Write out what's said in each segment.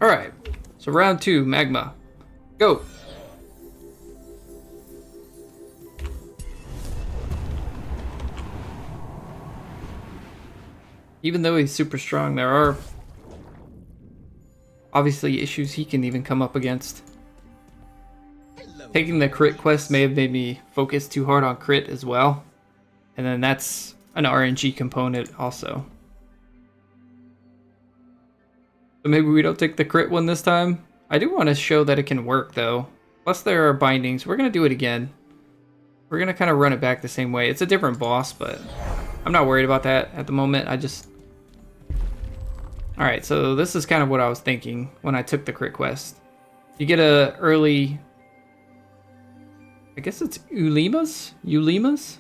Alright, so round 2, Magma. Go! Even though he's super strong, there are obviously issues he can even come up against. Taking the crit quest may have made me focus too hard on crit as well. And then that's an RNG component also. So maybe we don't take the crit one this time. I do want to show that it can work though. Plus there are bindings. We're going to do it again. We're going to kind of run it back the same way. It's a different boss, but I'm not worried about that at the moment. Alright, so this is kind of what I was thinking when I took the crit quest. You get a early... I guess it's Ulimas? Ulimas?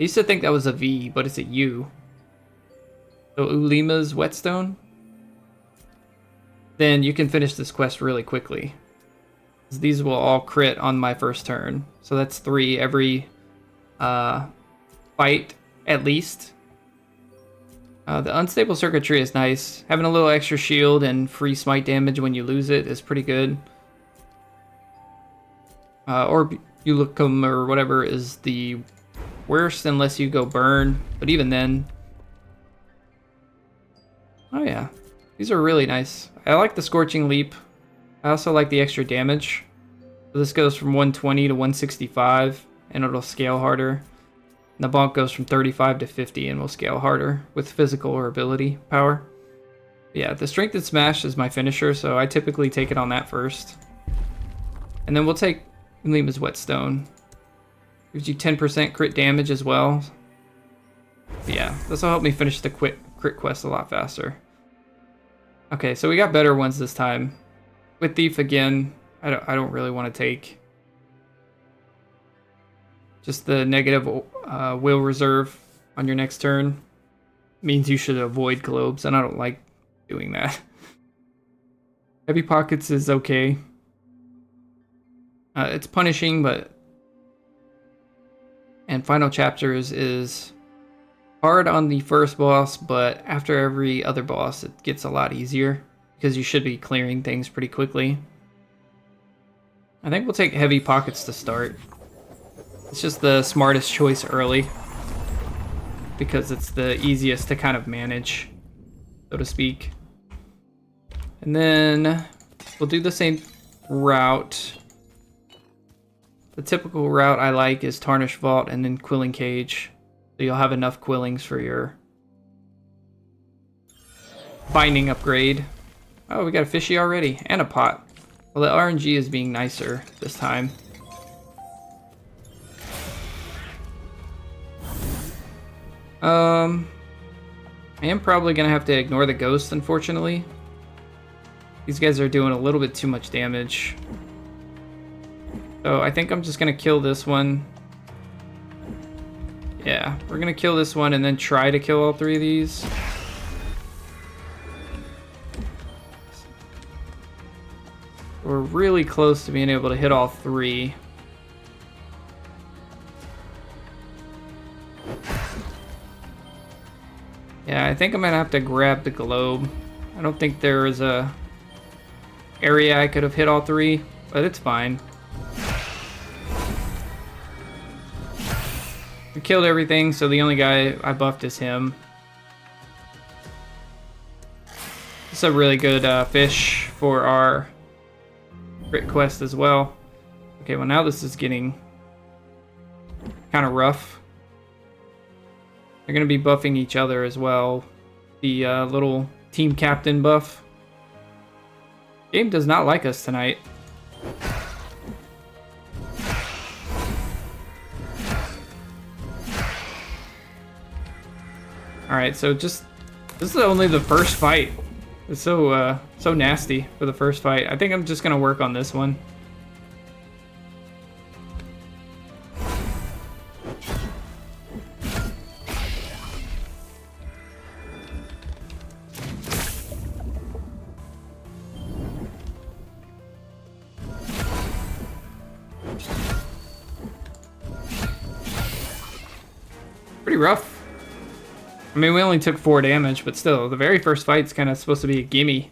I used to think that was a V, but it's a U. So Ulima's Whetstone. Then you can finish this quest really quickly. These will all crit on my first turn. So that's 3 every fight, at least. The unstable circuitry is nice. Having a little extra shield and free smite damage when you lose it is pretty good. Or Ulicum or whatever is the worst unless you go burn. But even then... Oh yeah, these are really nice. I like the Scorching Leap. I also like the extra damage. So this goes from 120 to 165 and it'll scale harder. And the bonk goes from 35 to 50 and will scale harder with physical or ability power. But yeah, the Strength and Smash is my finisher, so I typically take it on that first. And then we'll take Lima's Whetstone. Gives you 10% crit damage as well. But yeah, this will help me finish the crit quest a lot faster. Okay, so we got better ones this time. With Thief again, I don't really want to take. Just the negative will reserve on your next turn means you should avoid globes, and I don't like doing that. Heavy Pockets is okay. It's punishing, but... And Final Chapters is hard on the first boss, but after every other boss it gets a lot easier because you should be clearing things pretty quickly. I think we'll take Heavy Pockets to start. It's just the smartest choice early because it's the easiest to kind of manage, so to speak. And then we'll do the same route. The typical route I like is Tarnished Vault and then Quilling Cage. So you'll have enough Quillings for your binding upgrade. Oh, we got a fishy already, and a pot. Well, the RNG is being nicer this time. I am probably gonna have to ignore the ghost, unfortunately. These guys are doing a little bit too much damage. So I think I'm just gonna kill this one. Yeah, we're gonna kill this one and then try to kill all 3 of these. We're really close to being able to hit all 3. Yeah, I think I'm gonna have to grab the globe. I don't think there is a area I could have hit all 3, but it's fine. We killed everything, so the only guy I buffed is him. It's a really good fish for our crit quest as well. Okay, well now this is getting kind of rough. They're going to be buffing each other as well. The little team captain buff. Game does not like us tonight. Alright, so just... This is only the first fight. It's so nasty for the first fight. I think I'm just going to work on this one. Pretty rough. I mean, we only took 4 damage, but still, the very first fight's kind of supposed to be a gimme.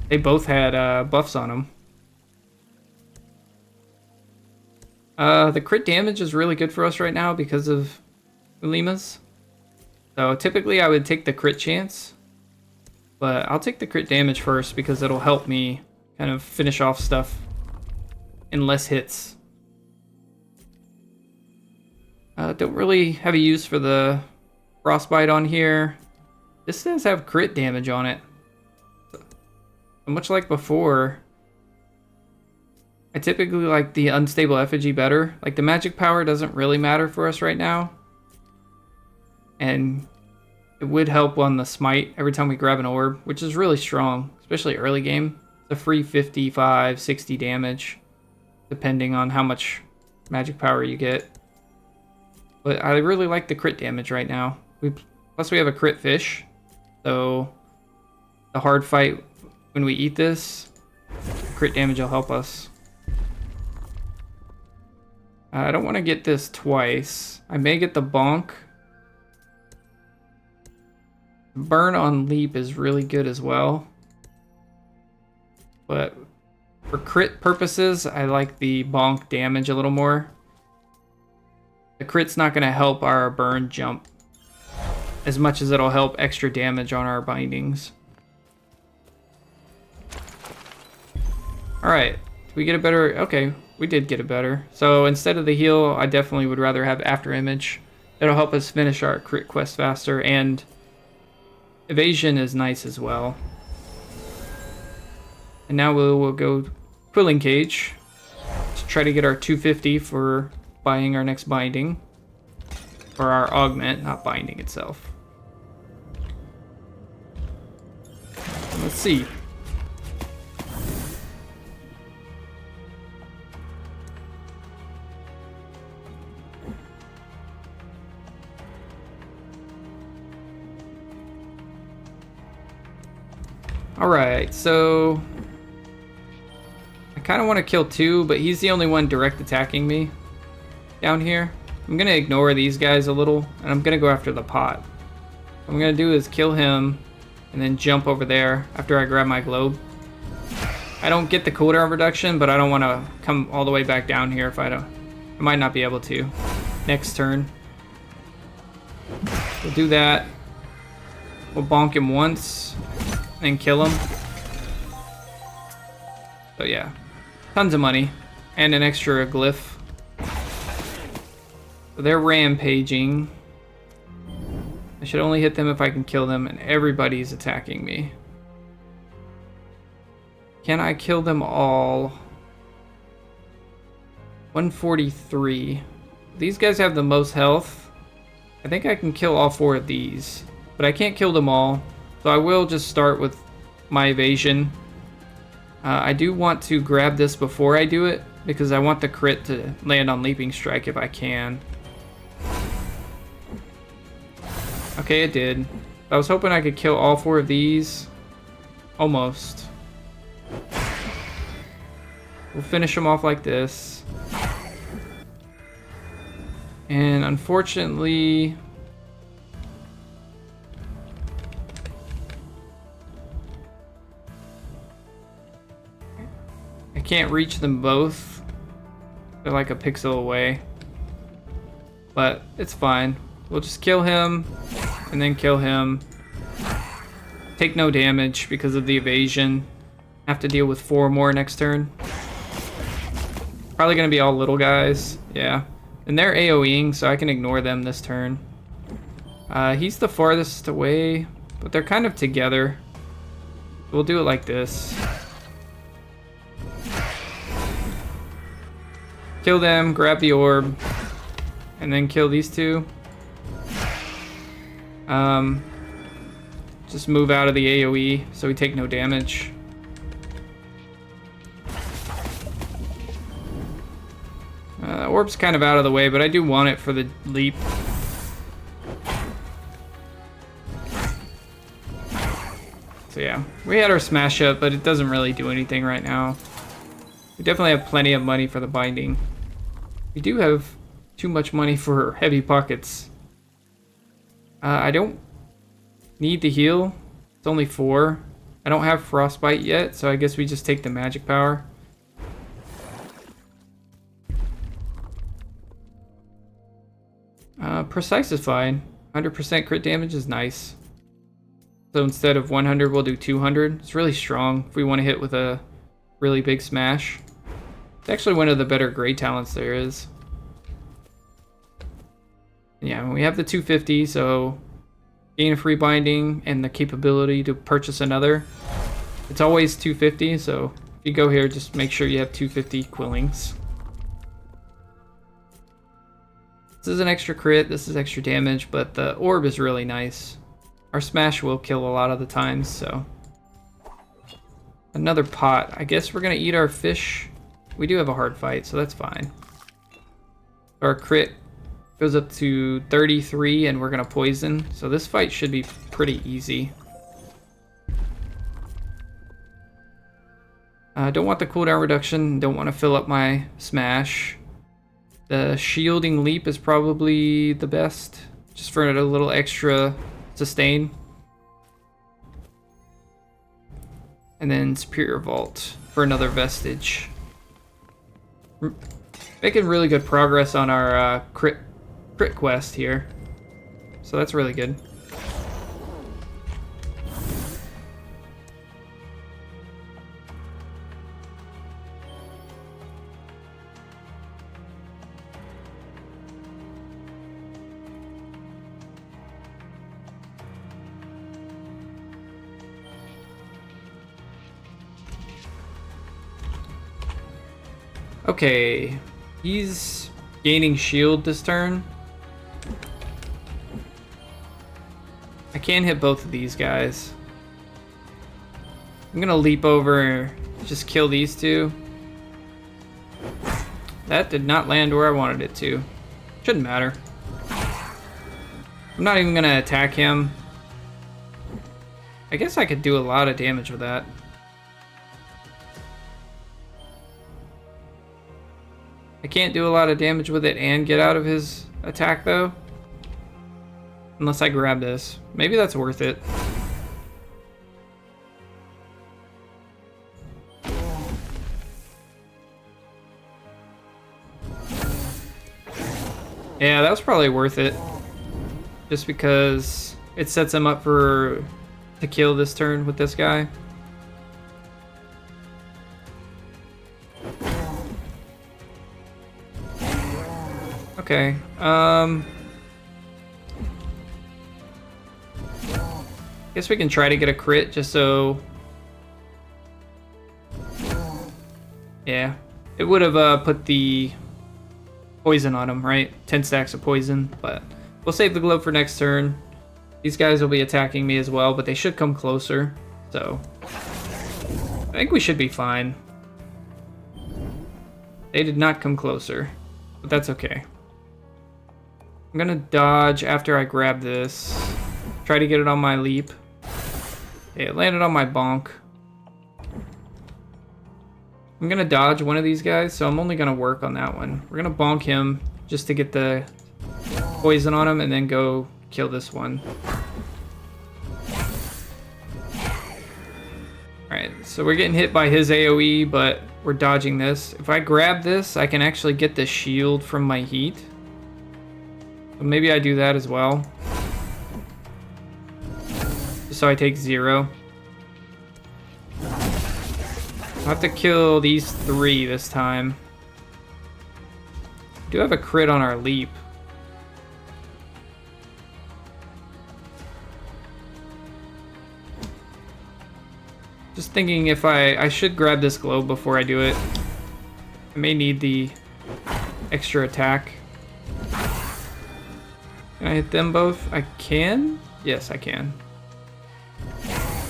They both had buffs on them. The crit damage is really good for us right now because of Ulima's. So typically I would take the crit chance, but I'll take the crit damage first because it'll help me kind of finish off stuff in less hits. Don't really have a use for the frostbite on here. This does have crit damage on it. So much like before, I typically like the unstable effigy better. Like the magic power doesn't really matter for us right now. And it would help on the smite every time we grab an orb, which is really strong, especially early game. It's a free 55, 60 damage, depending on how much magic power you get. But I really like the crit damage right now. Plus we have a crit fish, so the hard fight when we eat this, crit damage will help us. I don't want to get this twice. I may get the bonk. Burn on leap is really good as well. But for crit purposes, I like the bonk damage a little more. The crit's not going to help our burn jump as much as it'll help extra damage on our bindings. Alright, we get a better... Okay, we did get a better. So instead of the heal, I definitely would rather have after image. It'll help us finish our crit quest faster, and evasion is nice as well. And now we'll go Quilling Cage to try to get our 250 for buying our next binding. Or our augment, not binding itself. Let's see. Alright, so I kind of want to kill two, but he's the only one direct attacking me down here. I'm going to ignore these guys a little, and I'm going to go after the pot. What I'm going to do is kill him, and then jump over there after I grab my globe. I don't get the cooldown reduction, but I don't want to come all the way back down here if I don't. I might not be able to. Next turn. We'll do that. We'll bonk him once, and kill him. So yeah, tons of money, and an extra glyph. So they're rampaging. I should only hit them if I can kill them, and everybody's attacking me. Can I kill them all? 143. These guys have the most health. I think I can kill all four of these, but I can't kill them all. So I will just start with my evasion. I do want to grab this before I do it, because I want the crit to land on Leaping Strike if I can. Okay, it did. I was hoping I could kill all four of these. Almost. We'll finish them off like this. And unfortunately... I can't reach them both. They're like a pixel away. But it's fine. We'll just kill him, and then kill him. Take no damage because of the evasion. Have to deal with 4 more next turn. Probably gonna be all little guys, yeah. And they're AoEing, so I can ignore them this turn. He's the farthest away, but they're kind of together. We'll do it like this. Kill them, grab the orb, and then kill these two. Just move out of the AoE so we take no damage. Orb's kind of out of the way, but I do want it for the leap. So yeah, we had our smash up, but it doesn't really do anything right now. We definitely have plenty of money for the binding. We do have too much money for heavy pockets. I don't need the heal. It's only 4. I don't have Frostbite yet, so I guess we just take the magic power. Precise is fine. 100% crit damage is nice. So instead of 100, we'll do 200. It's really strong if we want to hit with a really big smash. It's actually one of the better grade talents there is. Yeah, we have the 250, so gain a free binding and the capability to purchase another. It's always 250, so if you go here, just make sure you have 250 quillings. This is an extra crit, this is extra damage, but the orb is really nice. Our smash will kill a lot of the times, so. Another pot. I guess we're gonna eat our fish. We do have a hard fight, so that's fine. Our crit goes up to 33 and we're gonna poison, so this fight should be pretty easy. Don't want the cooldown reduction, don't want to fill up my smash. The shielding leap is probably the best, just for a little extra sustain. And then Superior Vault for another vestige. Making really good progress on our crit quest here, so that's really good. Okay, he's gaining shield this turn. I can hit both of these guys. I'm gonna leap over, just kill these two. That did not land where I wanted it to. Shouldn't matter. I'm not even gonna attack him. I guess I could do a lot of damage with that. I can't do a lot of damage with it and get out of his attack though. Unless I grab this. Maybe that's worth it. Yeah, that was probably worth it. Just because it sets him up to kill this turn with this guy. Okay, guess we can try to get a crit just so. Yeah, it would have put the poison on him, right? 10 stacks of poison, but we'll save the glove for next turn. These guys will be attacking me as well, but they should come closer, so I think we should be fine. They did not come closer, but that's okay. I'm gonna dodge after I grab this. Try to get it on my leap. Okay, it landed on my bonk. I'm gonna dodge one of these guys, so I'm only gonna work on that one. We're gonna bonk him just to get the poison on him and then go kill this one. Alright, so we're getting hit by his AoE, but we're dodging this. If I grab this, I can actually get the shield from my heat. So maybe I do that as well. Just so I take 0. I'll have to kill these 3 this time. We do have a crit on our leap. Just thinking if I should grab this globe before I do it. I may need the extra attack. Can I hit them both? I can? Yes, I can.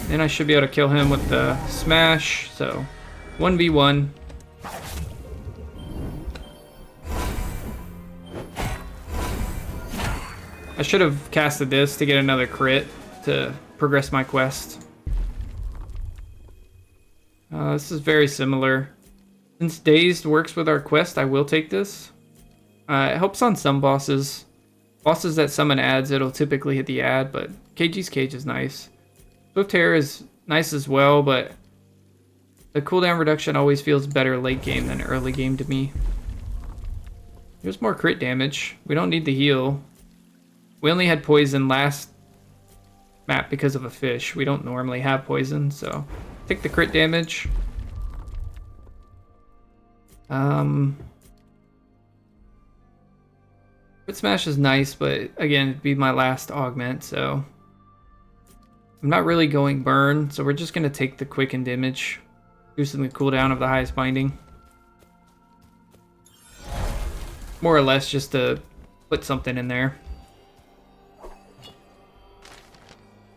Then I should be able to kill him with the smash, so 1v1. I should have casted this to get another crit to progress my quest. This is very similar. Since Dazed works with our quest, I will take this. It helps on some bosses. Bosses that summon ads, it'll typically hit the ad, but KG's Cage is nice. Swift Hair is nice as well, but the cooldown reduction always feels better late game than early game to me. Here's more crit damage. We don't need the heal. We only had poison last map because of a fish. We don't normally have poison, so take the crit damage. Crit smash is nice, but again, it'd be my last augment, so I'm not really going burn, so we're just gonna take the quickened image, boosting the cooldown of the highest binding. More or less just to put something in there.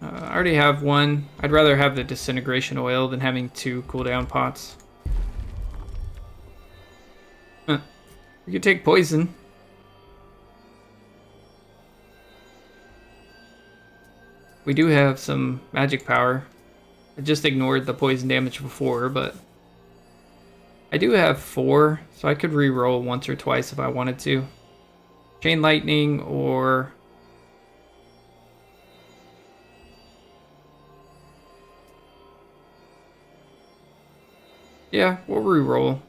I already have one. I'd rather have the disintegration oil than having 2 cooldown pots. We could take poison. We do have some magic power. I just ignored the poison damage before, but I do have 4, so I could re-roll once or twice if I wanted to. Chain lightning or yeah, we'll re-roll.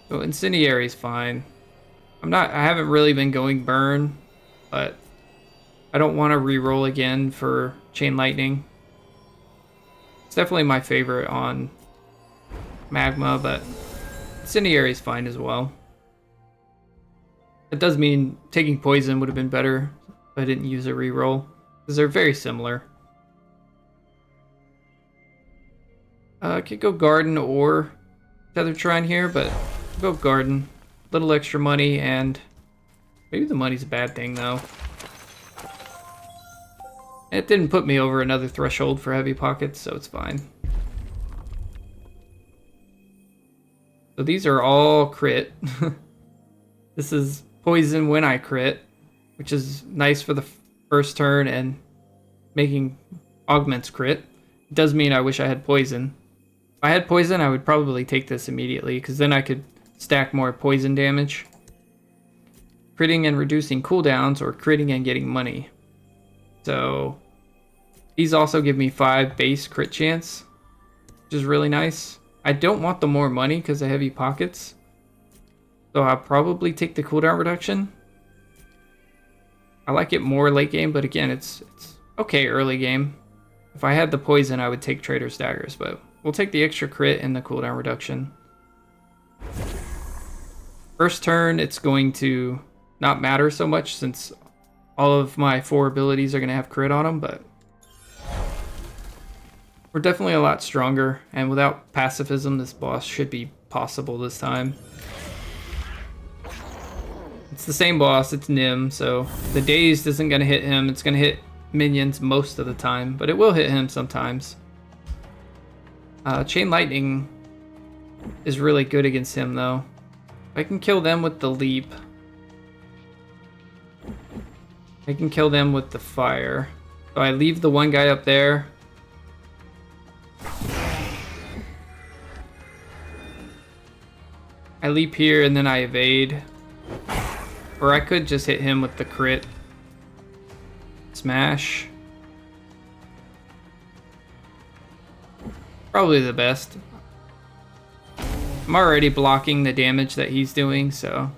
So incendiary is fine. I haven't really been going burn, but I don't want to re-roll again for chain lightning. It's definitely my favorite on Magma, but incendiary is fine as well. It does mean taking poison would have been better if I didn't use a re-roll, because they're very similar. I could go garden or Tether Shrine here, but I'll go garden. Little extra money, and maybe the money's a bad thing though. It didn't put me over another threshold for heavy pockets, so it's fine. So these are all crit. This is poison when I crit, which is nice for the first turn, and making augments crit. It does mean I wish I had poison. If I had poison, I would probably take this immediately, because then I could stack more poison damage. Critting and reducing cooldowns, or critting and getting money. So these also give me 5 base crit chance, which is really nice. I don't want the more money because of heavy pockets, so I'll probably take the cooldown reduction. I like it more late game, but again, it's okay early game. If I had the poison, I would take Trader's Daggers, but we'll take the extra crit and the cooldown reduction. First turn, it's going to not matter so much since all of my 4 abilities are going to have crit on them, but we're definitely a lot stronger, and without pacifism, this boss should be possible this time. It's the same boss, it's Nim, so the dazed isn't going to hit him. It's going to hit minions most of the time, but it will hit him sometimes. Chain lightning is really good against him though. I can kill them with the leap. I can kill them with the fire. So I leave the one guy up there. I leap here and then I evade. Or I could just hit him with the crit. Smash. Probably the best. I'm already blocking the damage that he's doing, so.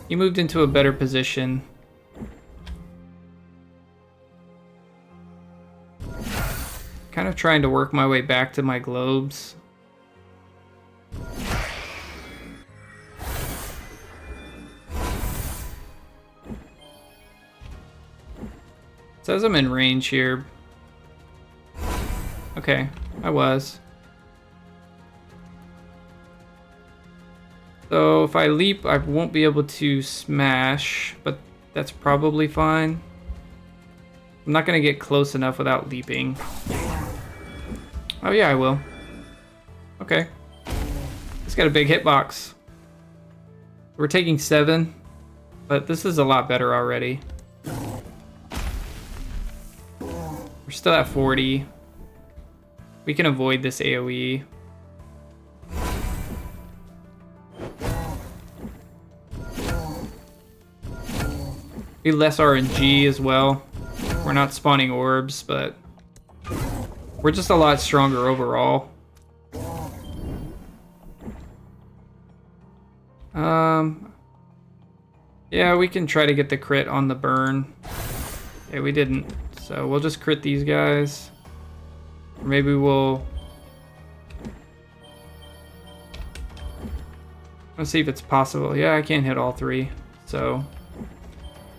He moved into a better position. Kind of trying to work my way back to my globes. Says I'm in range here. Okay, I was. So if I leap, I won't be able to smash, but that's probably fine. I'm not gonna get close enough without leaping. Oh yeah, I will. Okay. It's got a big hitbox. We're taking 7, but this is a lot better already. We're still at 40. We can avoid this AoE. Be less RNG as well. We're not spawning orbs, but we're just a lot stronger overall. Yeah, we can try to get the crit on the burn. Yeah, we didn't. So we'll just crit these guys. Or maybe we'll... Let's see if it's possible. Yeah, I can't hit all three. So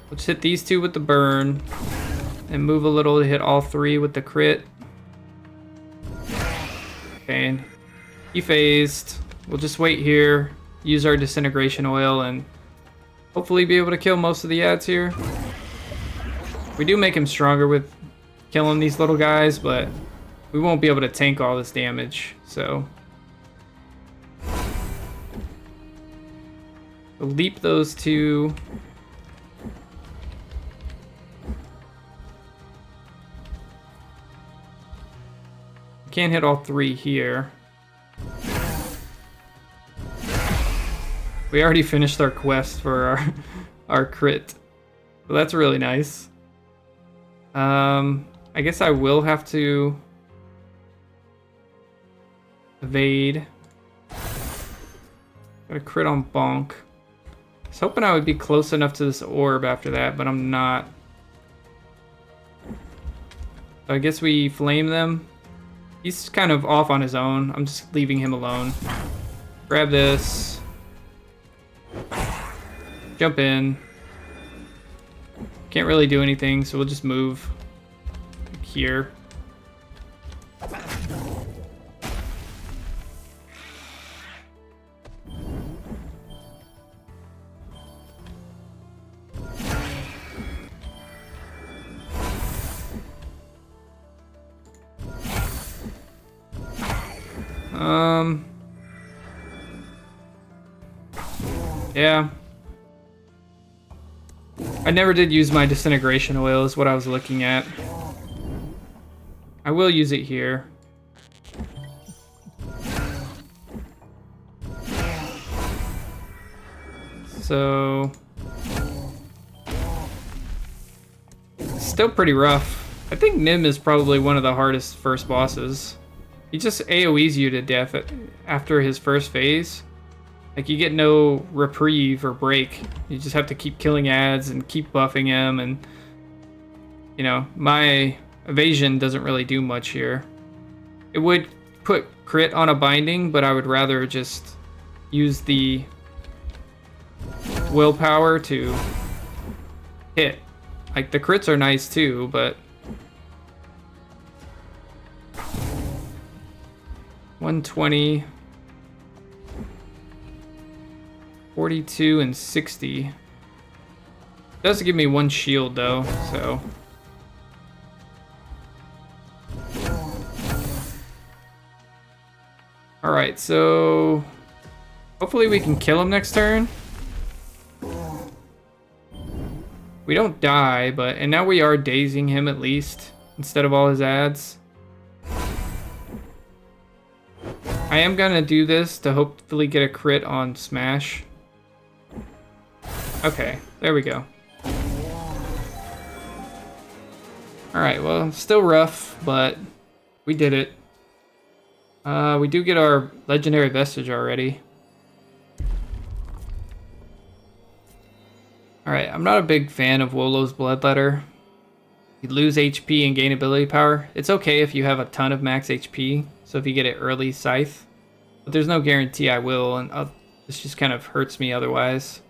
let's hit these two with the burn. And move a little to hit all three with the crit. Okay, he phased. We'll just wait here. Use our disintegration oil and hopefully be able to kill most of the ads here. We do make him stronger with killing these little guys, but we won't be able to tank all this damage, so. We'll leap those two. Can't hit all three here. We already finished our quest for our crit. So that's really nice. I guess I will have to evade. Got a crit on Bonk. I was hoping I would be close enough to this orb after that, but I'm not. So I guess we flame them. He's kind of off on his own. I'm just leaving him alone. Grab this. Jump in. Can't really do anything, so we'll just move here. Yeah. I never did use my disintegration oil is what I was looking at. I will use it here. So... still pretty rough. I think Nim is probably one of the hardest first bosses. He just AoEs you to death after his first phase. Like, you get no reprieve or break. You just have to keep killing ads and keep buffing him, and... you know, my evasion doesn't really do much here. It would put crit on a binding, but I would rather just use the willpower to hit. Like, the crits are nice too, but... 120... 42 and 60. It does give me one shield though, so. Alright, so hopefully we can kill him next turn. We don't die, and now we are dazing him at least, instead of all his ads. I am gonna do this to hopefully get a crit on Smash. Okay, there we go. Alright, well, still rough, but we did it. We do get our legendary vestige already. Alright, I'm not a big fan of Wollo's Bloodletter. You lose HP and gain ability power. It's okay if you have a ton of max HP, so if you get it early, Scythe. But there's no guarantee I will, and this just kind of hurts me otherwise.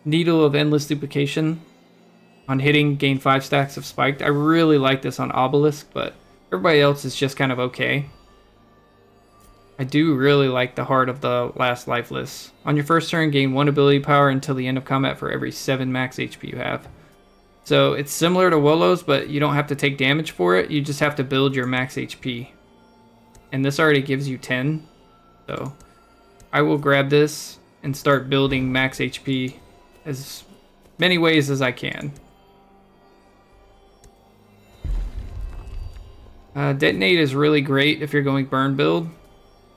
Needle of Endless Duplication. On hitting, gain 5 stacks of Spiked. I really like this on Obelisk, but everybody else is just kind of okay. I do really like the Heart of the Last Lifeless. On your first turn, gain 1 ability power until the end of combat for every 7 max HP you have. So it's similar to Wollo's, but you don't have to take damage for it. You just have to build your max HP. And this already gives you 10. So I will grab this and start building max HP as many ways as I can. Detonate is really great if you're going burn build.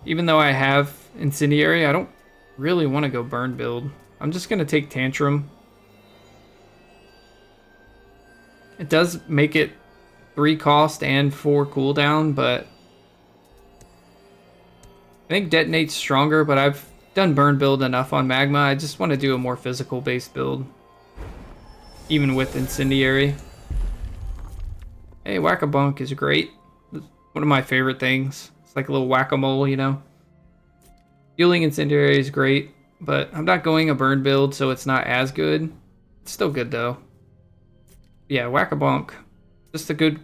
Even though I have Incendiary, I don't really want to go burn build. I'm just going to take Tantrum. It does make it 3 cost and 4 cooldown, but I think Detonate's stronger, but I've done burn build enough on Magma. I just want to do a more physical based build, even with Incendiary. Hey, Whack-a-Bunk is great. It's one of my favorite things. It's like a little whack-a-mole, you know? Healing Incendiary is great, but I'm not going a burn build, so it's not as good. It's still good, though. Yeah, Whack-a-Bonk. Just a good,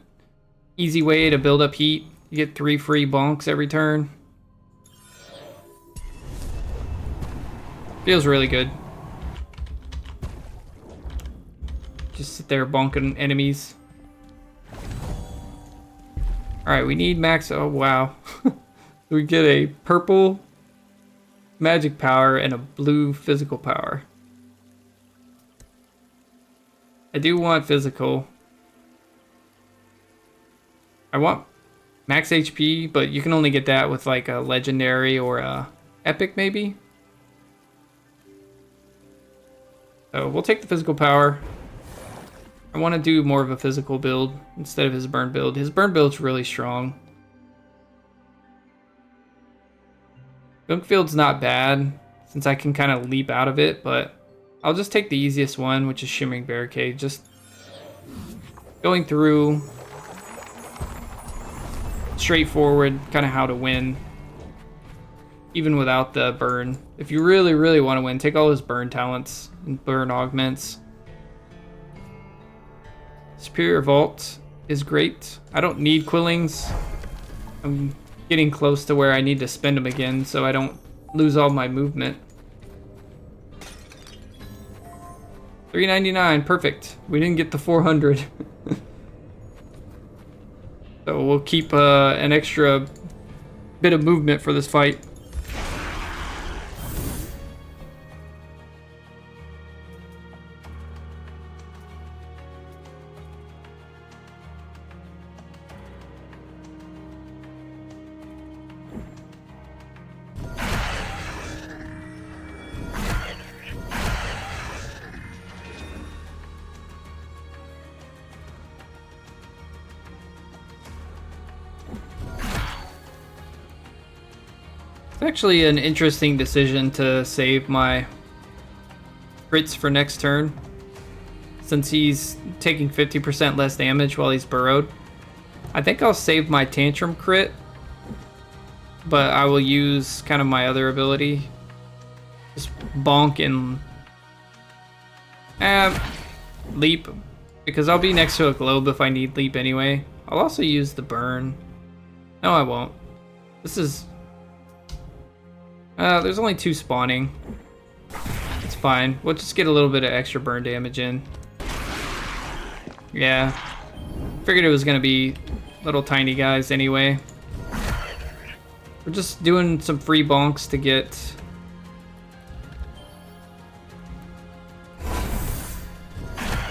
easy way to build up heat. You get 3 free bonks every turn. Feels really good. Just sit there bonking enemies. Alright, we need max... Oh, wow. We get a purple magic power and a blue physical power. I do want physical. I want max HP, but you can only get that with like a legendary or a epic maybe. So we'll take the physical power. I want to do more of a physical build instead of his burn build. His burn build's really strong. Gunkfield's not bad since I can kind of leap out of it, but I'll just take the easiest one, which is Shimmering Barricade. Just going through, straightforward, kind of how to win, even without the burn. If you really, really want to win, take all his burn talents and burn augments. Superior Vault is great. I don't need Quillings. I'm getting close to where I need to spend them again so I don't lose all my movement. $3.99, perfect. We didn't get the 400. So we'll keep an extra bit of movement for this fight. Actually an interesting decision to save my crits for next turn, since he's taking 50% less damage while he's burrowed. I think I'll save my Tantrum crit, but I will use kind of my other ability. Just bonk and leap, because I'll be next to a globe if I need leap anyway. I'll also use the burn. No, I won't. This is... there's only 2 spawning. It's fine. We'll just get a little bit of extra burn damage in. Yeah. Figured it was gonna be little tiny guys anyway. We're just doing some free bonks to get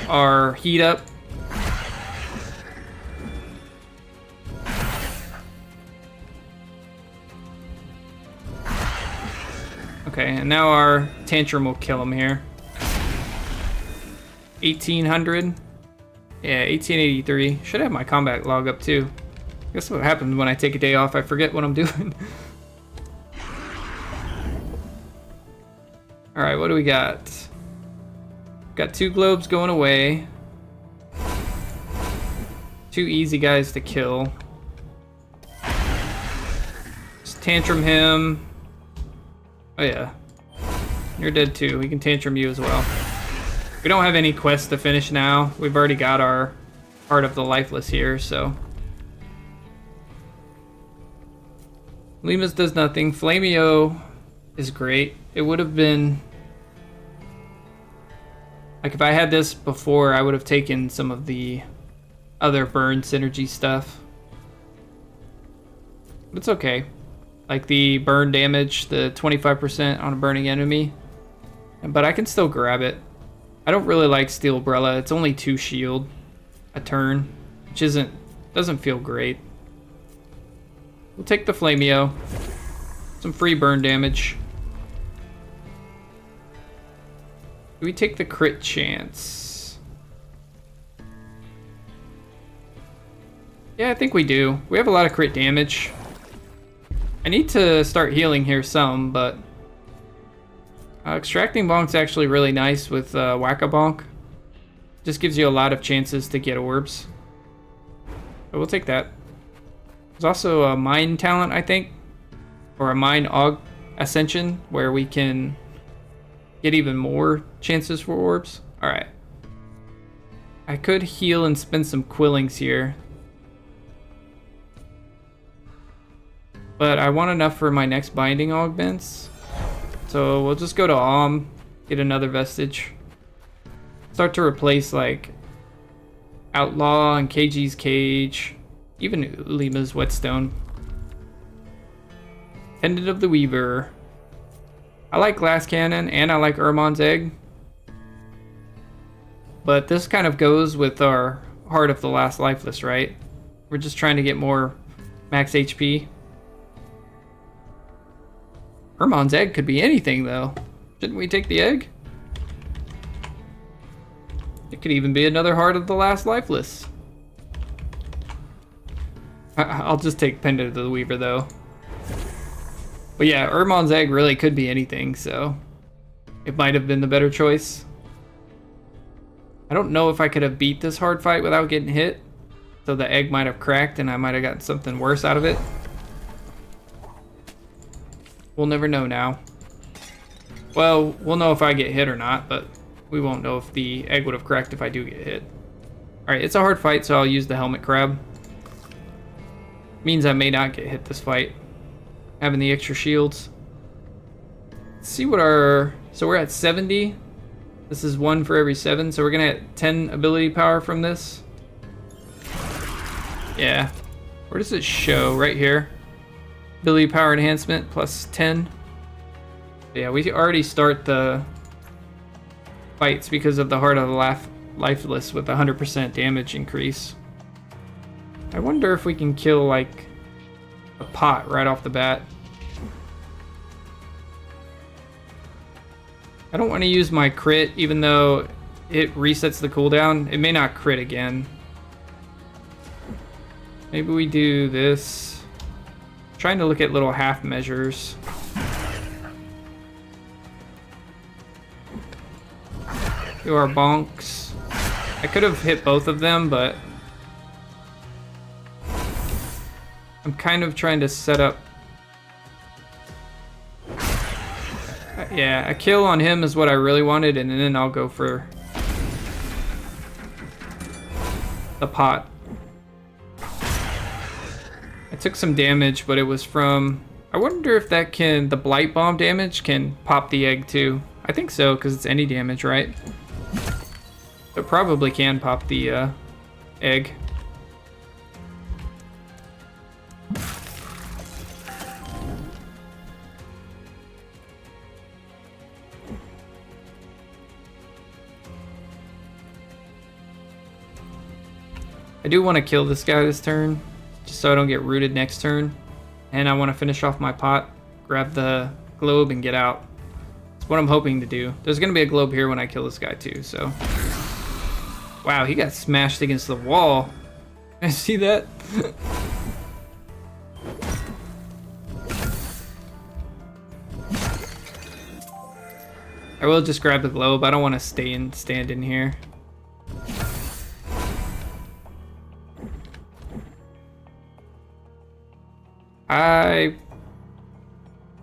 our heat up. Okay, and now our Tantrum will kill him here. 1800. Yeah, 1883. Should have my combat log up too. Guess what happens when I take a day off, I forget what I'm doing. Alright, what do we got? Got 2 globes going away. 2 easy guys to kill. Just Tantrum him. Oh yeah, you're dead too. We can Tantrum you as well. We don't have any quests to finish now. We've already got our Heart of the Lifeless here, so. Limas does nothing. Flameo is great. It would have been... like if I had this before, I would have taken some of the other burn synergy stuff. But it's okay. Like the burn damage, the 25% on a burning enemy. But I can still grab it. I don't really like Steel Umbrella. It's only 2 shield a turn, which doesn't feel great. We'll take the Flameo. Some free burn damage. Do we take the crit chance? Yeah, I think we do. We have a lot of crit damage. I need to start healing here some, but extracting bonk's actually really nice with whack-a-bonk. Just gives you a lot of chances to get orbs. So we'll take that. There's also a mine talent, I think, or a mine ascension, where we can get even more chances for orbs. All right. I could heal and spend some quillings here, but I want enough for my next binding augments. So we'll just go to get another vestige. Start to replace like Outlaw and KG's Cage, even Ulima's Whetstone. Pendant of the Weaver. I like Glass Cannon and I like Urmon's Egg. But this kind of goes with our Heart of the Last Lifeless, right? We're just trying to get more max HP. Urmon's Egg could be anything though. Shouldn't we take the egg? It could even be another Heart of the Last Lifeless. I'll just take Pendant of the Weaver though. But yeah, Urmon's Egg really could be anything, so it might have been the better choice. I don't know if I could have beat this hard fight without getting hit, so the egg might have cracked and I might have gotten something worse out of it. We'll never know now. Well, we'll know if I get hit or not, but we won't know if the egg would have cracked if I do get hit. Alright, it's a hard fight, so I'll use the Helmet Crab. Means I may not get hit this fight, having the extra shields. Let's see what our... So we're at 70. This is 1 for every 7, so we're gonna get 10 ability power from this. Yeah. Where does it show? Right here. Ability power enhancement plus 10. Yeah, we already start the fights because of the Heart of the Lifeless with 100% damage increase. I wonder if we can kill like a pot right off the bat. I don't want to use my crit even though it resets the cooldown. It may not crit again. Maybe we do this. I'm trying to look at little half measures. Do our bonks. I could have hit both of them, but I'm kind of trying to set up. Yeah, a kill on him is what I really wanted, and then I'll go for the pot. I took some damage, but it was from... I wonder if that can... The Blight Bomb damage can pop the egg too. I think so, because it's any damage, right? It probably can pop the egg. I do want to kill this guy this turn, just so I don't get rooted next turn. And I want to finish off my pot, grab the globe, and get out. That's what I'm hoping to do. There's going to be a globe here when I kill this guy too, so... Wow, he got smashed against the wall. I see that. I will just grab the globe. I don't want to stand in here.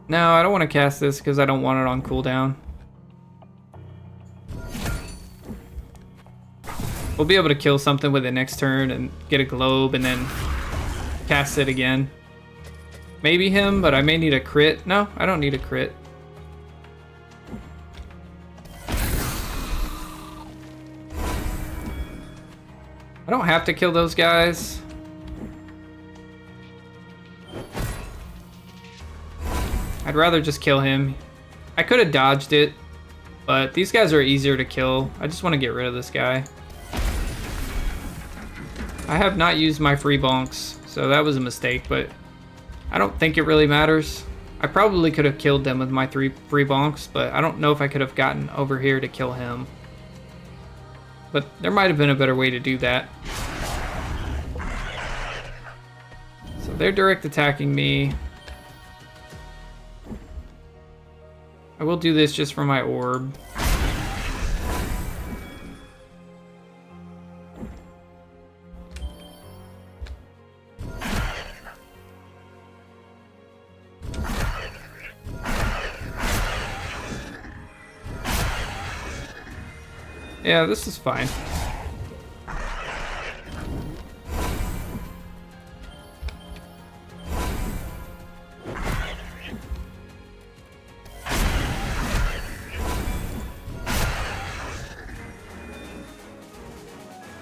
No, I don't want to cast this because I don't want it on cooldown. We'll be able to kill something with it next turn and get a globe and then cast it again. Maybe him, but I may need a crit. No, I don't need a crit. I don't have to kill those guys. I'd rather just kill him. I could have dodged it, but these guys are easier to kill. I just want to get rid of this guy. I have not used my free bonks, so that was a mistake, but I don't think it really matters. I probably could have killed them with my 3 free bonks, but I don't know if I could have gotten over here to kill him. But there might have been a better way to do that. they're direct attacking me. I will do this just for my orb. Yeah, this is fine.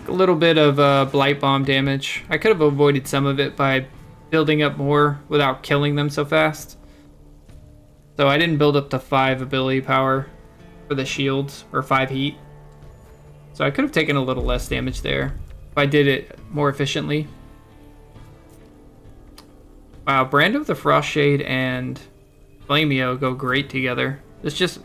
A little bit of blight bomb damage. I could have avoided some of it by building up more without killing them so fast. So I didn't build up to 5 ability power for the shields, or 5 heat. So I could have taken a little less damage there if I did it more efficiently. Wow, Brand of the Frostshade and Flameo go great together. This just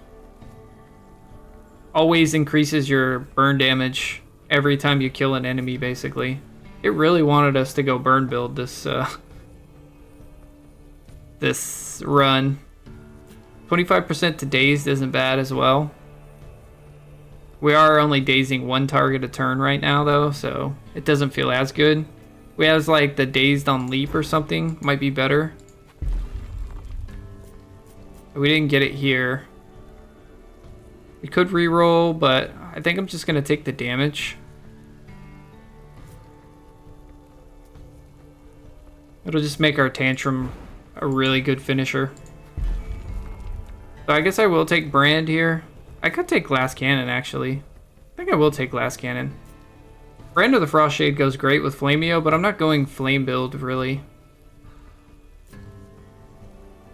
always increases your burn damage every time you kill an enemy, basically. It really wanted us to go burn build this this run. 25% to dazed isn't bad as well. We are only dazing 1 target a turn right now, though, so it doesn't feel as good. We have like the dazed on leap or something, might be better. We didn't get it here. We could reroll, but I think I'm just gonna take the damage. It'll just make our tantrum a really good finisher. So I guess I will take Brand here. I could take Glass Cannon, actually. I think I will take Glass Cannon. Brand of the Frostshade goes great with Flameo, but I'm not going Flame build, really.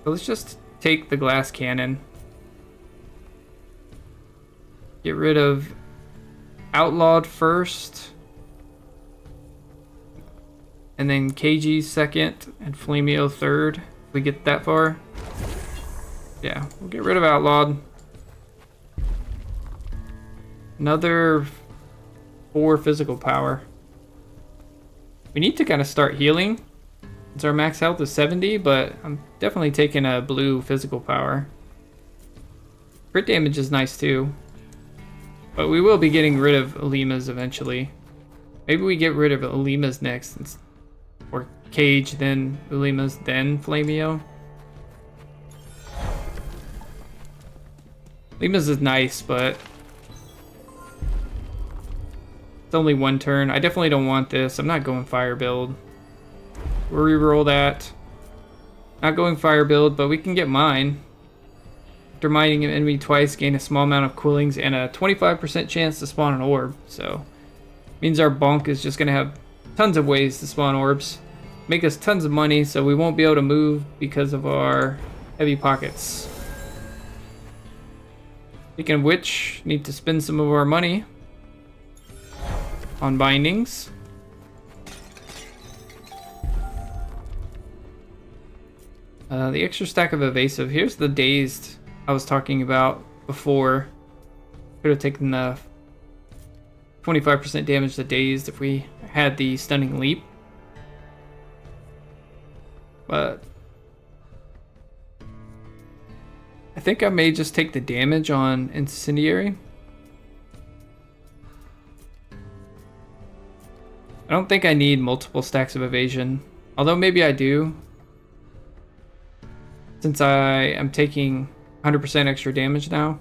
So let's just take the Glass Cannon. Get rid of Outlawed first. And then KG second, and Flameo third, if we get that far. Yeah, we'll get rid of Outlawed. Another 4 physical power. We need to kind of start healing, since our max health is 70, but I'm definitely taking a blue physical power. Crit damage is nice too. But we will be getting rid of Alimas eventually. Maybe we get rid of Alimas next. Or Cage, then Ulimas, then Flameo. Limas is nice, but it's only 1 turn. I definitely don't want this. I'm not going fire build. We'll reroll that. Not going fire build, but we can get mine. After mining an enemy twice, gain a small amount of coolings and a 25% chance to spawn an orb. So, means our bonk is just going to have tons of ways to spawn orbs. Make us tons of money, so we won't be able to move because of our heavy pockets. Speaking of which, need to spend some of our money on bindings. The extra stack of evasive. Here's the dazed I was talking about before. Could have taken the 25% damage to dazed if we had the stunning leap. But I think I may just take the damage on Incendiary. I don't think I need multiple stacks of evasion, although maybe I do, since I am taking 100% extra damage now.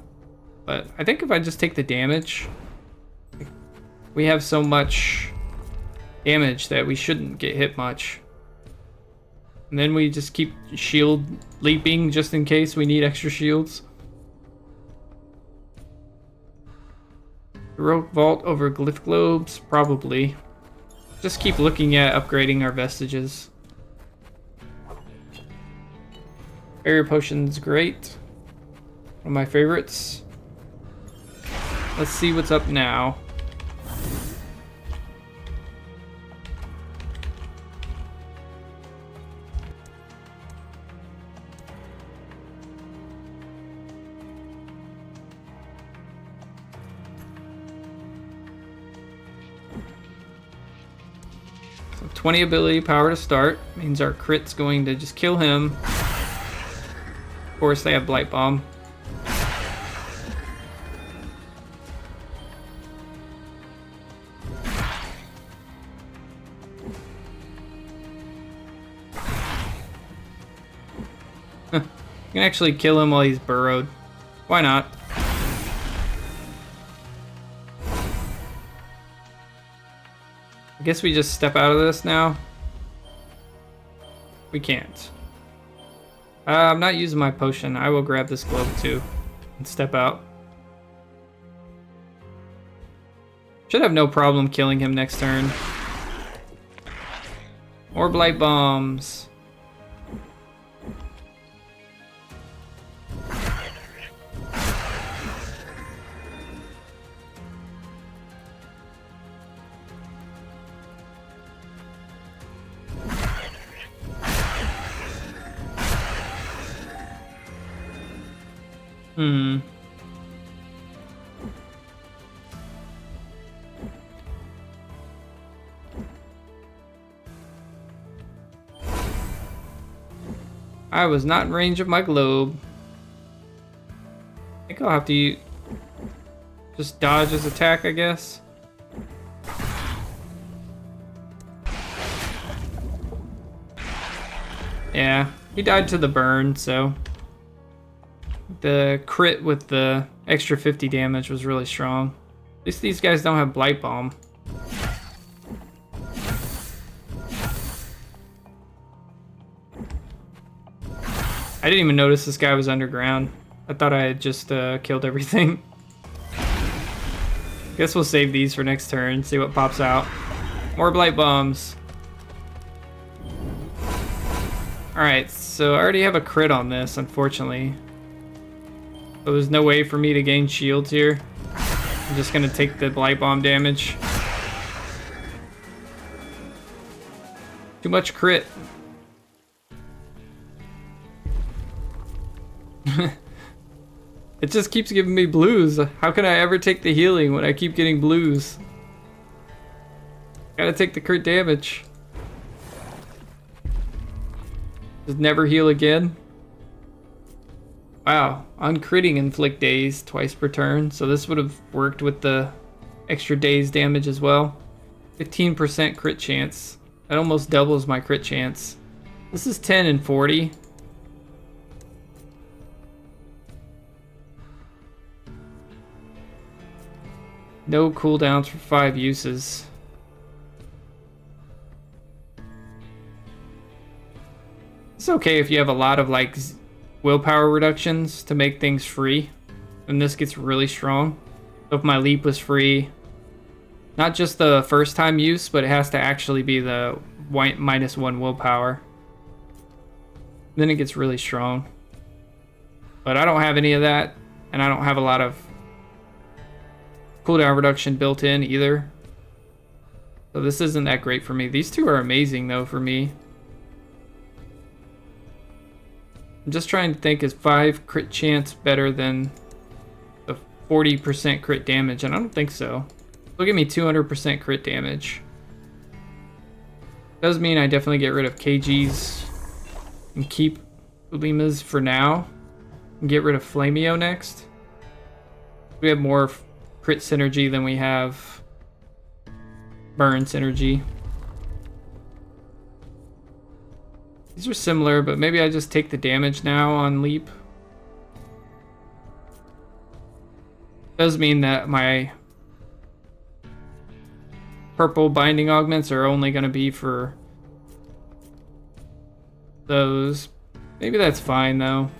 But I think if I just take the damage, we have so much damage that we shouldn't get hit much. And then we just keep shield leaping just in case we need extra shields. Heroic Vault over Glyph Globes? Probably. Just keep looking at upgrading our vestiges. Barrier Potion's great. One of my favorites. Let's see what's up now. So 20 ability power to start. Means our crit's going to just kill him. Of course, they have Blight Bomb. You can actually kill him while he's burrowed. Why not? I guess we just step out of this now. We can't. I'm not using my potion. I will grab this globe too and step out. Should have no problem killing him next turn. More Blight Bombs. I was not in range of my globe. I think I'll have to just dodge his attack, I guess. Yeah, he died to the burn, so the crit with the extra 50 damage was really strong. At least these guys don't have Blight Bomb. I didn't even notice this guy was underground. I thought I had just killed everything. Guess we'll save these for next turn, see what pops out. More Blight Bombs. Alright, so I already have a crit on this, unfortunately. So there's no way for me to gain shields here. I'm just gonna take the Blight Bomb damage. Too much crit. It just keeps giving me blues. How can I ever take the healing when I keep getting blues? Gotta take the crit damage. Just never heal again. Wow, uncritting inflict daze twice per turn, so this would have worked with the extra daze damage as well. 15% crit chance. That almost doubles my crit chance. This is 10 and 40. No cooldowns for 5 uses. It's okay if you have a lot of like willpower reductions to make things free, and this gets really strong. So if my leap was free, not just the first time use, but it has to actually be the -1 willpower, then it gets really strong. But I don't have any of that, and I don't have a lot of cooldown reduction built in either. So this isn't that great for me. These two are amazing though for me. I'm just trying to think, is 5 crit chance better than the 40% crit damage? And I don't think so. It'll give me 200% crit damage. Does mean I definitely get rid of KGs and keep Ulimas for now. And get rid of Flameo next. We have more crit synergy than we have burn synergy. These are similar, but maybe I just take the damage now on leap. Does mean that my purple binding augments are only going to be for those. Maybe that's fine though.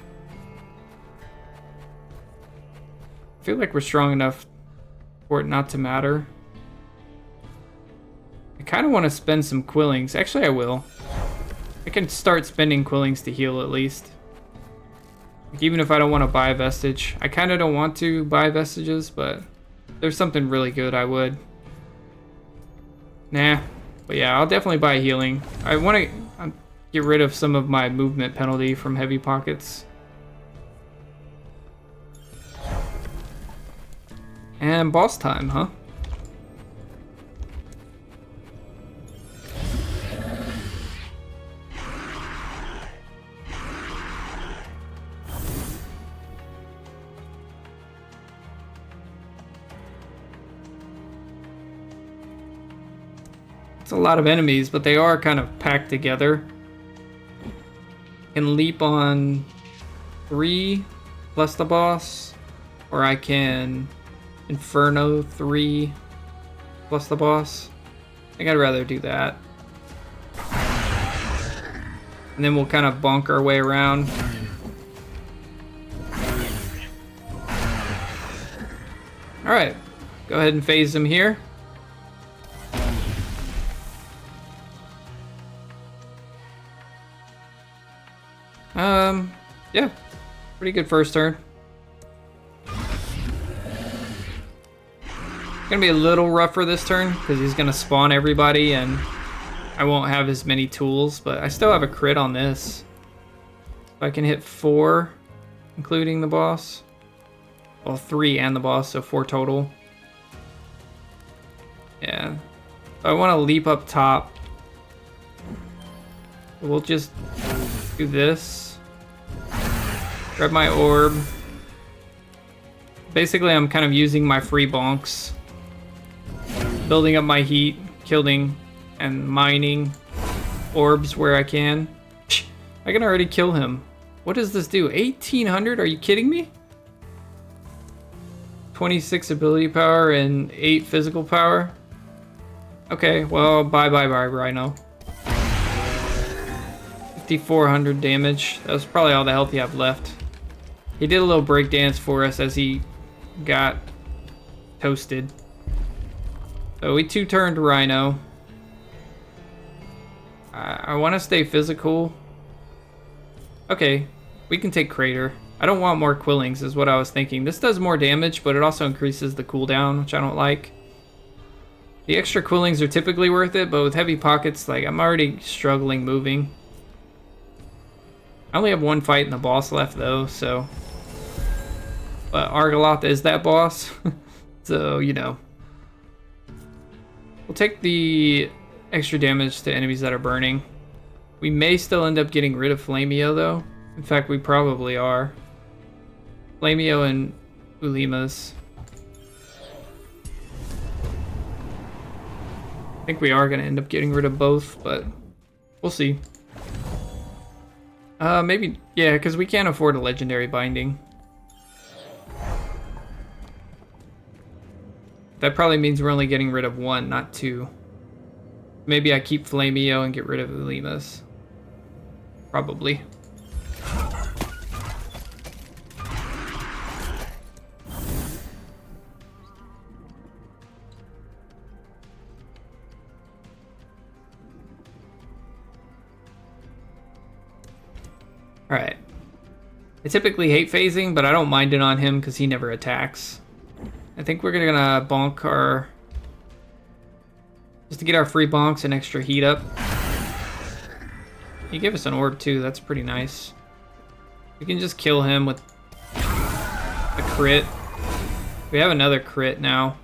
I feel like we're strong enough for it not to matter. I kind of want to spend some quillings. Actually, I will. I can start spending quillings to heal at least. Like, even if I don't want to buy a vestige. I kind of don't want to buy vestiges, but if there's something really good, I would. Nah. But yeah, I'll definitely buy healing. I want to get rid of some of my movement penalty from heavy pockets. And boss time, huh? It's a lot of enemies, but they are kind of packed together. Can leap on 3 plus the boss, or I can Inferno 3 plus the boss. I think I'd rather do that. And then we'll kind of bonk our way around. Alright, go ahead and phase them here. Yeah, pretty good first turn. Gonna be a little rougher this turn because he's gonna spawn everybody and I won't have as many tools, but I still have a crit on this. I can hit 4, including the boss. Well, 3 and the boss, so 4 total. Yeah, so I want to leap up top. We'll just do this. Grab my orb. Basically, I'm kind of using my free bonks. Building up my heat, killing and mining orbs where I can. I can already kill him. What does this do? 1800? Are you kidding me? 26 ability power and 8 physical power. Okay, well, bye, Rhino. 5400 damage. That was probably all the health you have left. He did a little breakdance for us as he got toasted. So we 2-turned Rhino. I want to stay physical. Okay, we can take Crater. I don't want more Quillings is what I was thinking. This does more damage, but it also increases the cooldown, which I don't like. The extra Quillings are typically worth it, but with heavy pockets, like, I'm already struggling moving. I only have 1 fight in the boss left though, so. But Argoloth is that boss, so you know. We'll take the extra damage to enemies that are burning. We may still end up getting rid of Flameo though. In fact, we probably are. Flameo and Ulimas. I think we are going to end up getting rid of both, but we'll see. Maybe, yeah, because we can't afford a legendary binding. That probably means we're only getting rid of 1, not 2. Maybe I keep Flameo and get rid of Ulimas. Probably. Alright. I typically hate phasing, but I don't mind it on him because he never attacks. I think we're gonna bonk our... just to get our free bonks and extra heat up. He gave us an orb too, that's pretty nice. We can just kill him with a crit. We have another crit now.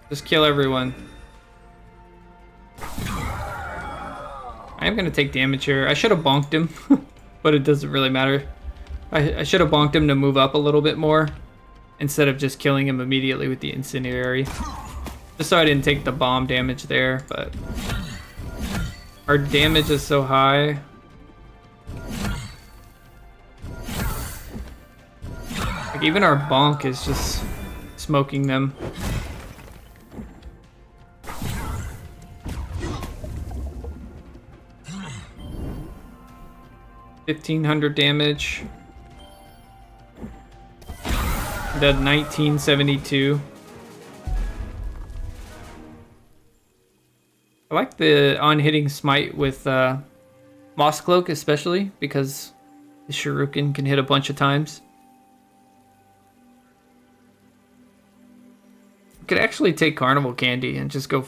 Just kill everyone. I am gonna take damage here. I should have bonked him, but it doesn't really matter. I should have bonked him to move up a little bit more instead of just killing him immediately with the incendiary. Just so I didn't take the bomb damage there, but our damage is so high. Like even our bonk is just smoking them. 1500 damage. Dead 1972. I like the on-hitting smite with Moss Cloak especially because the Shuriken can hit a bunch of times. Could actually take Carnival Candy and just go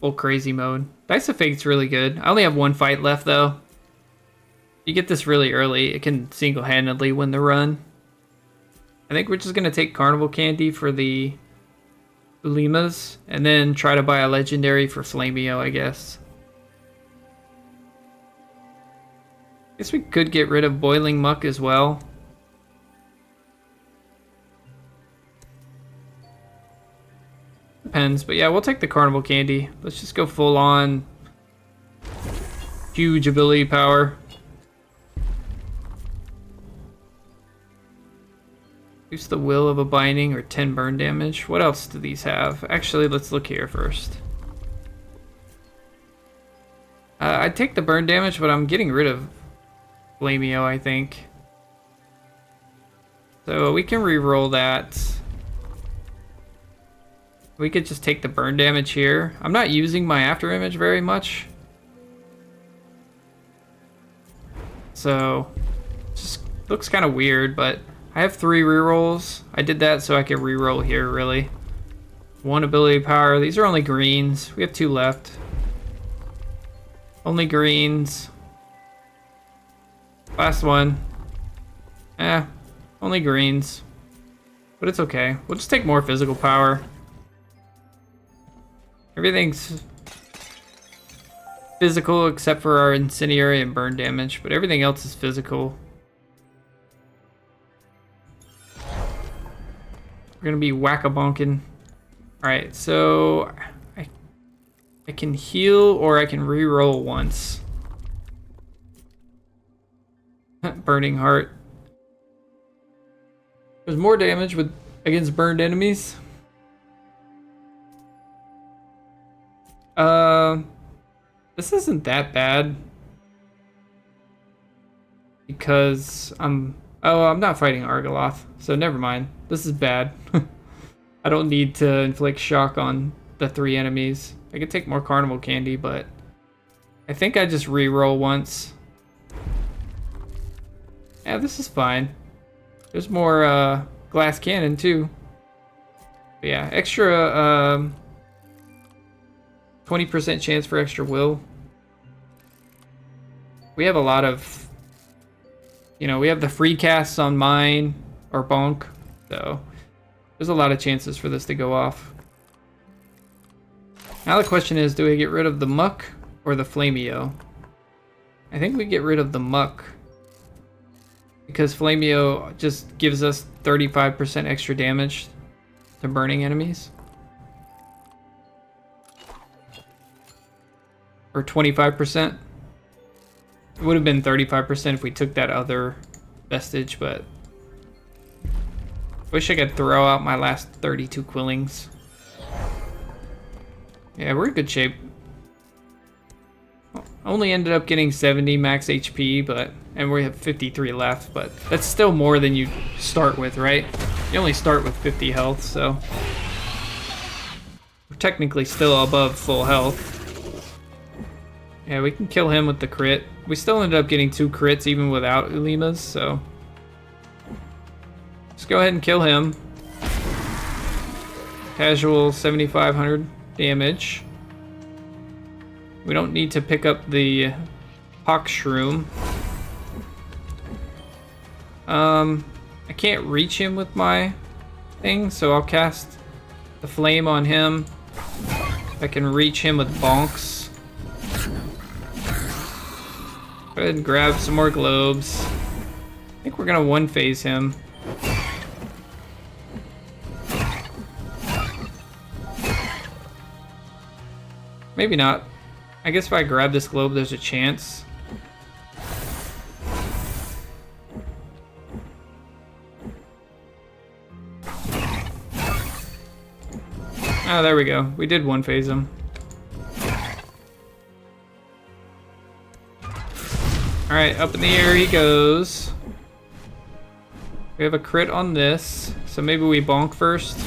full crazy mode. Dice of Fate's really good. I only have 1 fight left though. You get this really early, it can single-handedly win the run. I think we're just going to take Carnival Candy for the Ulimas, and then try to buy a legendary for Flameo, I guess. Guess we could get rid of Boiling Muck as well. Depends, but yeah, we'll take the Carnival Candy. Let's just go full on huge ability power. Use the Will of a Binding or 10 burn damage. What else do these have? Actually, let's look here first. I'd take the burn damage, but I'm getting rid of Flameo, I think. So we can re-roll that. We could just take the burn damage here. I'm not using my after image very much. So, just looks kind of weird, but I have 3 rerolls. I did that so I could reroll here, really. 1 ability power. These are only greens. We have 2 left. Only greens. Last one. Only greens. But it's okay. We'll just take more physical power. Everything's physical except for our incendiary and burn damage, but everything else is physical. We're gonna be whack-a-bonkin'. Alright, so I can heal or I can re-roll once. Burning Heart. There's more damage against burned enemies. This isn't that bad. Because I'm not fighting Argoloth, so never mind. This is bad. I don't need to inflict shock on the 3 enemies. I could take more Carnival Candy, but I think I just re-roll once. Yeah, this is fine. There's more glass cannon too. But yeah, extra 20% chance for extra will. We have a lot of, we have the free casts on mine or bonk, so there's a lot of chances for this to go off. Now the question is, do we get rid of the muck or the flameo? I think we get rid of the muck because flameo just gives us 35% extra damage to burning enemies. Or 25%. It would have been 35% if we took that other vestige, but wish I could throw out my last 32 Quillings. Yeah, we're in good shape. Only ended up getting 70 max HP, and we have 53 left, but that's still more than you start with, right? You only start with 50 health, so we're technically still above full health. Yeah, we can kill him with the crit. We still ended up getting 2 crits even without Ulimas, so just go ahead and kill him. Casual 7,500 damage. We don't need to pick up the Hawk Shroom. I can't reach him with my thing, so I'll cast the flame on him. I can reach him with bonks. Go ahead and grab some more globes. I think we're gonna one-phase him. Maybe not. I guess if I grab this globe, there's a chance. Oh, there we go. We did one-phase him. Alright, up in the air he goes. We have a crit on this, so maybe we bonk first.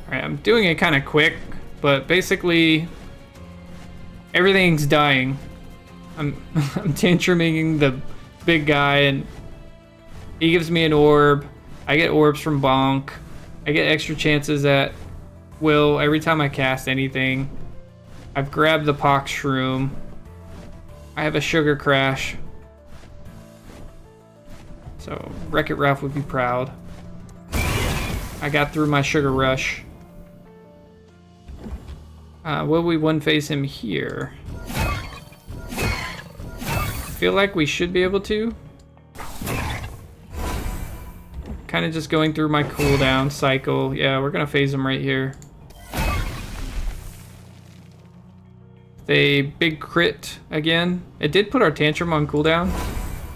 Alright, I'm doing it kind of quick, but basically everything's dying. I'm tantruming the big guy, and he gives me an orb. I get orbs from bonk. I get extra chances at will every time I cast anything. I've grabbed the Pox Shroom. I have a Sugar Crash. So Wreck-It Ralph would be proud. I got through my sugar rush. Will we one phase him here? I feel like we should be able to. Kind of just going through my cooldown cycle. Yeah, we're gonna phase him right here. A big crit again. It did put our tantrum on cooldown,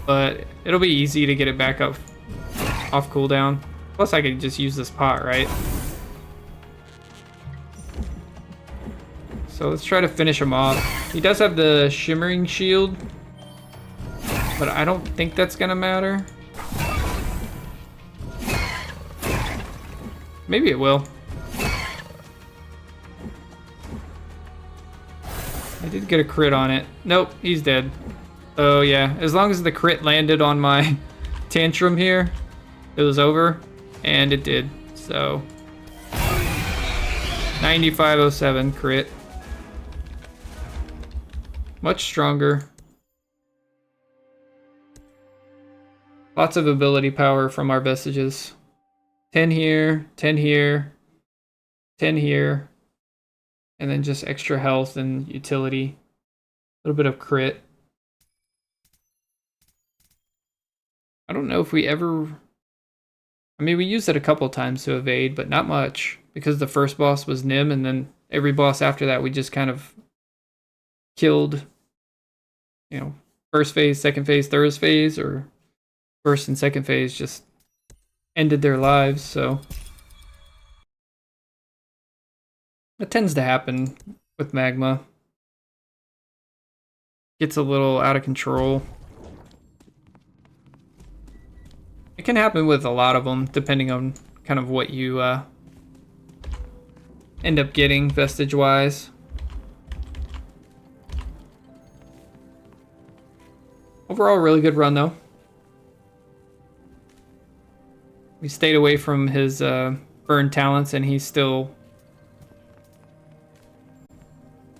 but it'll be easy to get it back up off cooldown. Plus I could just use this pot, right? So let's try to finish him off. He does have the shimmering shield, but I don't think that's gonna matter. Maybe it will. I did get a crit on it. Nope, he's dead. Oh yeah, as long as the crit landed on my tantrum here, it was over, and it did. So 9507 crit. Much stronger. Lots of ability power from our vestiges. 10 here, 10 here, 10 here, and then just extra health and utility. A little bit of crit. I don't know if we ever... I mean, we used it a couple times to evade, but not much. Because the first boss was Nim, and then every boss after that we just kind of killed, you know, first phase, second phase, third phase, or first and second phase just ended their lives, so that tends to happen with Magma. Gets a little out of control. It can happen with a lot of them, depending on kind of what you end up getting vestige-wise. Overall, really good run, though. We stayed away from his burn talents, and he still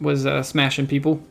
was smashing people.